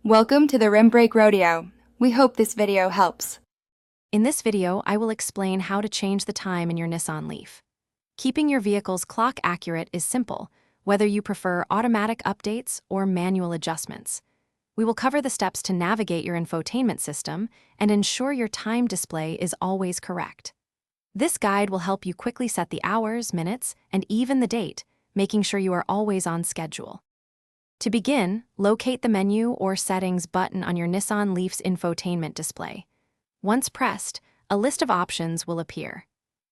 Welcome to the Rim Brake Rodeo. We hope this video helps. In this video, I will explain how to change the time in your Nissan Leaf. Keeping your vehicle's clock accurate is simple, whether you prefer automatic updates or manual adjustments. We will cover the steps to navigate your infotainment system and ensure your time display is always correct. This guide will help you quickly set the hours, minutes, and even the date, making sure you are always on schedule. To begin, locate the menu or settings button on your Nissan Leaf's infotainment display. Once pressed, a list of options will appear.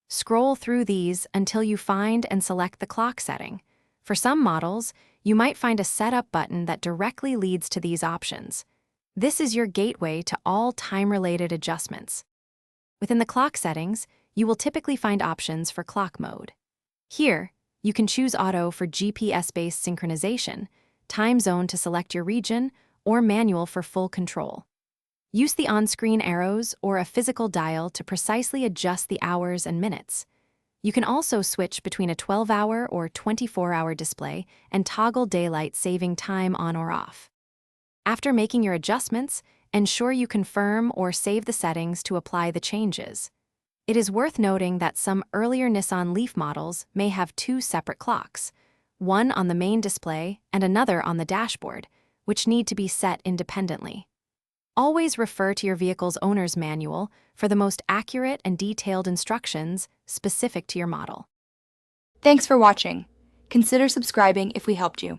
Scroll through these until you find and select the clock setting. For some models, you might find a setup button that directly leads to these options. This is your gateway to all time-related adjustments. Within the clock settings, you will typically find options for clock mode. Here, you can choose auto for GPS-based synchronization, time zone to select your region, or manual for full control. Use the on-screen arrows or a physical dial to precisely adjust the hours and minutes. You can also switch between a 12-hour or 24-hour display and toggle daylight saving time on or off. After making your adjustments, ensure you confirm or save the settings to apply the changes. It is worth noting that some earlier Nissan Leaf models may have two separate clocks, one on the main display and another on the dashboard, which need to be set independently. Always refer to your vehicle's owner's manual for the most accurate and detailed instructions specific to your model. Thanks for watching. Consider subscribing if we helped you.